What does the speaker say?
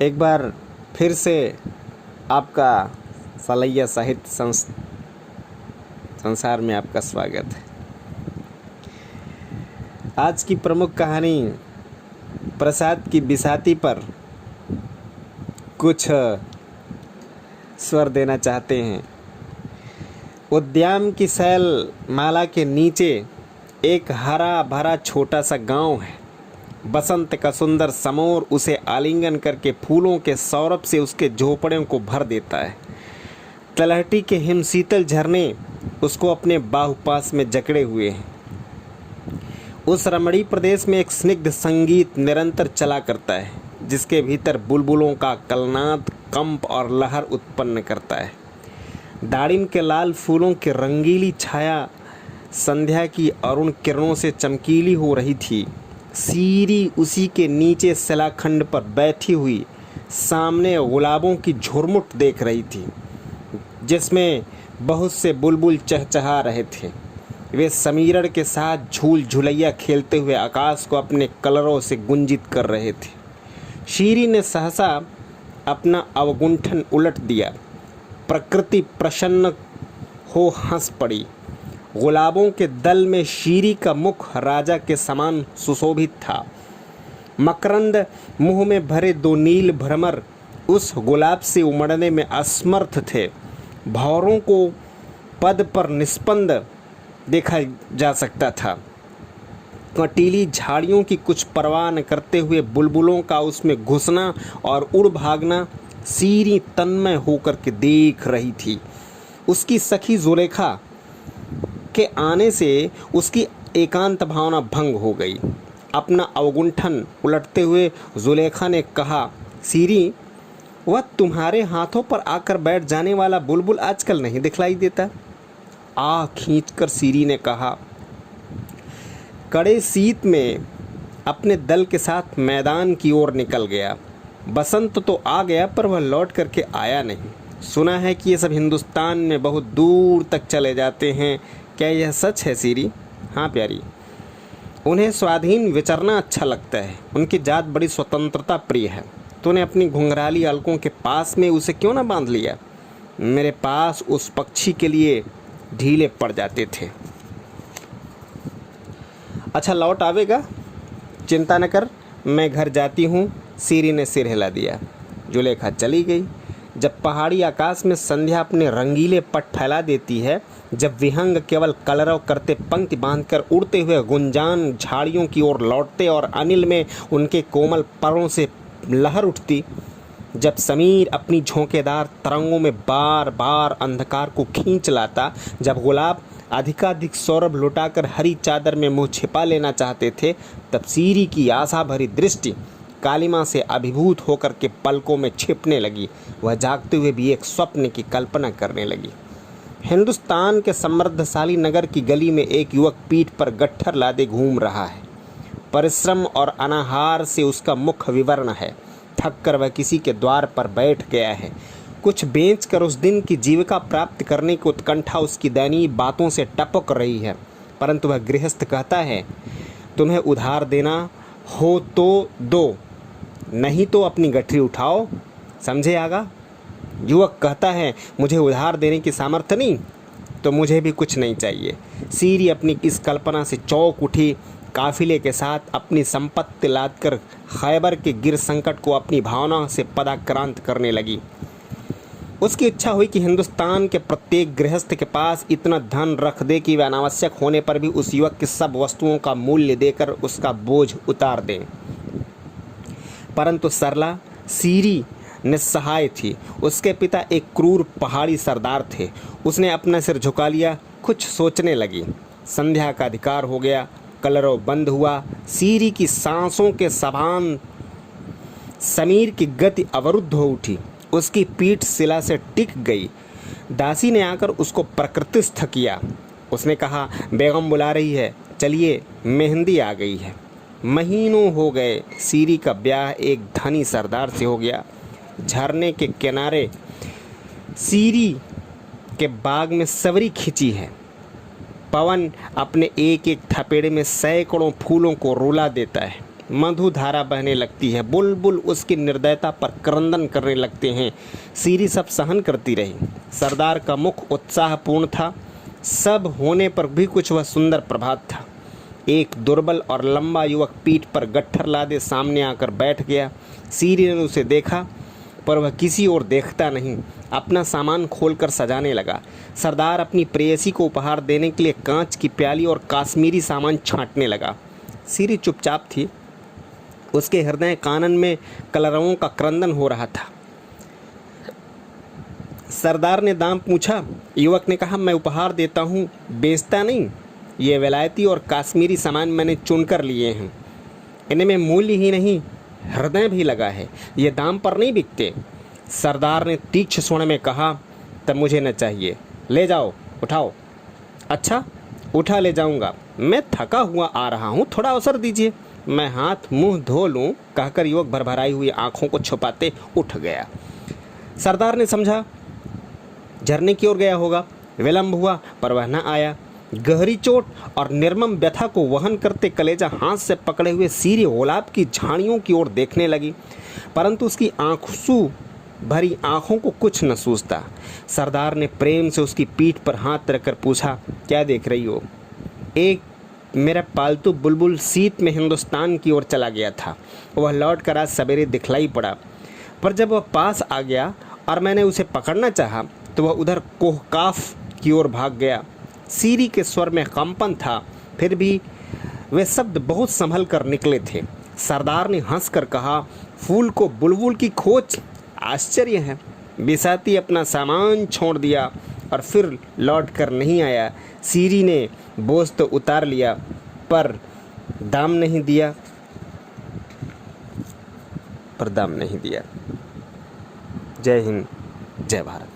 एक बार फिर से आपका सलैया साहित्य संसार में आपका स्वागत है। आज की प्रमुख कहानी प्रसाद की बिसाती पर कुछ स्वर देना चाहते हैं। उद्यान की शैल माला के नीचे एक हरा भरा छोटा सा गांव है। बसंत का सुंदर समोर उसे आलिंगन करके फूलों के सौरभ से उसके झोपड़ियों को भर देता है। तलहटी के हिमशीतल झरने उसको अपने बाहुपास में जकड़े हुए हैं। उस रमणीय प्रदेश में एक स्निग्ध संगीत निरंतर चला करता है, जिसके भीतर बुलबुलों का कलनाद कंप और लहर उत्पन्न करता है। दाड़िम के लाल फूलों की रंगीली छाया संध्या की अरुण किरणों से चमकीली हो रही थी। सीरी उसी के नीचे शिलाखंड पर बैठी हुई सामने गुलाबों की झुरमुट देख रही थी, जिसमें बहुत से बुलबुल चहचहा रहे थे। वे समीरण के साथ झूल झुलैया खेलते हुए आकाश को अपने कलरों से गुंजित कर रहे थे। शीरी ने सहसा अपना अवगुंठन उलट दिया। प्रकृति प्रसन्न हो हंस पड़ी। गुलाबों के दल में शीरी का मुख राजा के समान सुशोभित था। मकरंद मुंह में भरे दो नील भ्रमर उस गुलाब से उमड़ने में असमर्थ थे। भौरों को पद पर निस्पंद देखा जा सकता था। कटीली झाड़ियों की कुछ परवाह न करते हुए बुलबुलों का उसमें घुसना और उड़ भागना शीरी तन्मय होकर के देख रही थी। उसकी सखी जुलेखा के आने से उसकी एकांत भावना भंग हो गई। अपना अवगुंठन उलटते हुए जुलेखा ने कहा, शीरी, वह तुम्हारे हाथों पर आकर बैठ जाने वाला बुलबुल आजकल नहीं दिखलाई देता। खींचकर शीरी ने कहा। कड़े शीत में अपने दल के साथ मैदान की ओर निकल गया। बसंत तो आ गया, पर वह लौट करके आया नहीं। सुना है कि ये सब हिंदुस्तान में बहुत दूर तक चले जाते हैं। क्या यह सच है शीरी? हाँ प्यारी, उन्हें स्वाधीन विचरना अच्छा लगता है। उनकी जात बड़ी स्वतंत्रता प्रिय है। तूने अपनी घुंघराली अलकों के पास में उसे क्यों ना बांध लिया? मेरे पास उस पक्षी के लिए ढीले पड़ जाते थे। अच्छा, लौट आवेगा, चिंता न कर, मैं घर जाती हूँ। शीरी ने सिर हिला दिया। जुलेखा चली गई। जब पहाड़ी आकाश में संध्या अपने रंगीले पट फैला देती है, जब विहंग केवल कलरव करते पंक्ति बांधकर उड़ते हुए गुंजान झाड़ियों की ओर लौटते और अनिल में उनके कोमल परों से लहर उठती, जब समीर अपनी झोंकेदार तरंगों में बार बार अंधकार को खींच लाता, जब गुलाब अधिकाधिक सौरभ लुटाकर हरी चादर में मुंह छिपा लेना चाहते थे, तब शीरी की आशा भरी दृष्टि कालिमा से अभिभूत होकर के पलकों में छिपने लगी। वह जागते हुए भी एक स्वप्न की कल्पना करने लगी। हिंदुस्तान के समृद्धशाली नगर की गली में एक युवक पीठ पर गट्ठर लादे घूम रहा है। परिश्रम और अनाहार से उसका मुख विवर्ण है। थक कर वह किसी के द्वार पर बैठ गया है। कुछ बेचकर उस दिन की जीविका प्राप्त करने की उत्कंठा उसकी दयनीय बातों से टपक रही है। परंतु वह गृहस्थ कहता है, तुम्हें उधार देना हो तो दो, नहीं तो अपनी गठरी उठाओ, समझे आगा? युवक कहता है, मुझे उधार देने की सामर्थ्य नहीं, तो मुझे भी कुछ नहीं चाहिए। शीरी अपनी इस कल्पना से चौंक उठी। काफिले के साथ अपनी संपत्ति लादकर खैबर के गिर संकट को अपनी भावना से पदाक्रांत करने लगी। उसकी इच्छा हुई कि हिंदुस्तान के प्रत्येक गृहस्थ के पास इतना धन रख दे कि वह अनावश्यक होने पर भी उस युवक की सब वस्तुओं का मूल्य देकर उसका बोझ उतार दें। परंतु सरला शीरी निस्सहाय थी। उसके पिता एक क्रूर पहाड़ी सरदार थे। उसने अपना सिर झुका लिया, कुछ सोचने लगी। संध्या का अधिकार हो गया। कलरव बंद हुआ। शीरी की सांसों के सभान समीर की गति अवरुद्ध हो उठी। उसकी पीठ शिला से टिक गई। दासी ने आकर उसको प्रकृतिस्थ किया। उसने कहा, बेगम बुला रही है, चलिए, मेहंदी आ गई है। महीनों हो गए शीरी का ब्याह एक धनी सरदार से हो गया। झरने के किनारे शीरी के बाग में सवरी खिंची है। पवन अपने एक एक थपेड़े में सैकड़ों फूलों को रुला देता है। मधुधारा बहने लगती है। बुलबुल उसकी निर्दयता पर क्रंदन करने लगते हैं। सीरी सब सहन करती रही। सरदार का मुख उत्साहपूर्ण था। सब होने पर भी कुछ वह सुंदर प्रभात था। एक दुर्बल और लंबा युवक पीठ पर गट्ठर लादे सामने आकर बैठ गया। सीरी ने उसे देखा, पर वह किसी ओर देखता नहीं, अपना सामान खोलकर सजाने लगा। सरदार अपनी प्रेयसी को उपहार देने के लिए कांच की प्याली और काश्मीरी सामान छांटने लगा। सीरी चुपचाप थी। उसके हृदय कानन में कलरवों का क्रंदन हो रहा था। सरदार ने दाम पूछा। युवक ने कहा, मैं उपहार देता हूँ, बेचता नहीं। ये विलायती और काश्मीरी सामान मैंने चुनकर लिए हैं। इनमें मूल्य ही नहीं, हृदय भी लगा है। ये दाम पर नहीं बिकते। सरदार ने तीक्ष्ण स्वर में कहा, तब मुझे न चाहिए। ले जाओ, उठाओ। अच्छा, उठा ले जाऊंगा। मैं थका हुआ आ रहा हूँ, थोड़ा अवसर दीजिए, मैं हाथ मुंह धो लूँ, कहकर युवक भरभराई हुई आंखों को छुपाते उठ गया। सरदार ने समझा झरने की ओर गया होगा। विलंब हुआ, पर वह न आया। गहरी चोट और निर्मम व्यथा को वहन करते कलेजा हाथ से पकड़े हुए सीरी गुलाब की झाड़ियों की ओर देखने लगी, परंतु उसकी आंसू भरी आंखों को कुछ न सूझता। सरदार ने प्रेम से उसकी पीठ पर हाथ रखकर पूछा, क्या देख रही हो? एक मेरा पालतू बुलबुल शीत में हिंदुस्तान की ओर चला गया था। वह लौट कर आज सवेरे दिखलाई पड़ा, पर जब वह पास आ गया और मैंने उसे पकड़ना चाहा तो वह उधर कोहकाफ की ओर भाग गया। सीरी के स्वर में कंपन था, फिर भी वे शब्द बहुत संभल कर निकले थे। सरदार ने हंसकर कहा, फूल को बुलबुल की खोज, आश्चर्य है। बिसाती अपना सामान छोड़ दिया और फिर लौट कर नहीं आया। सीरी ने बोझ तो उतार लिया, पर दाम नहीं दिया। जय हिंद, जय भारत।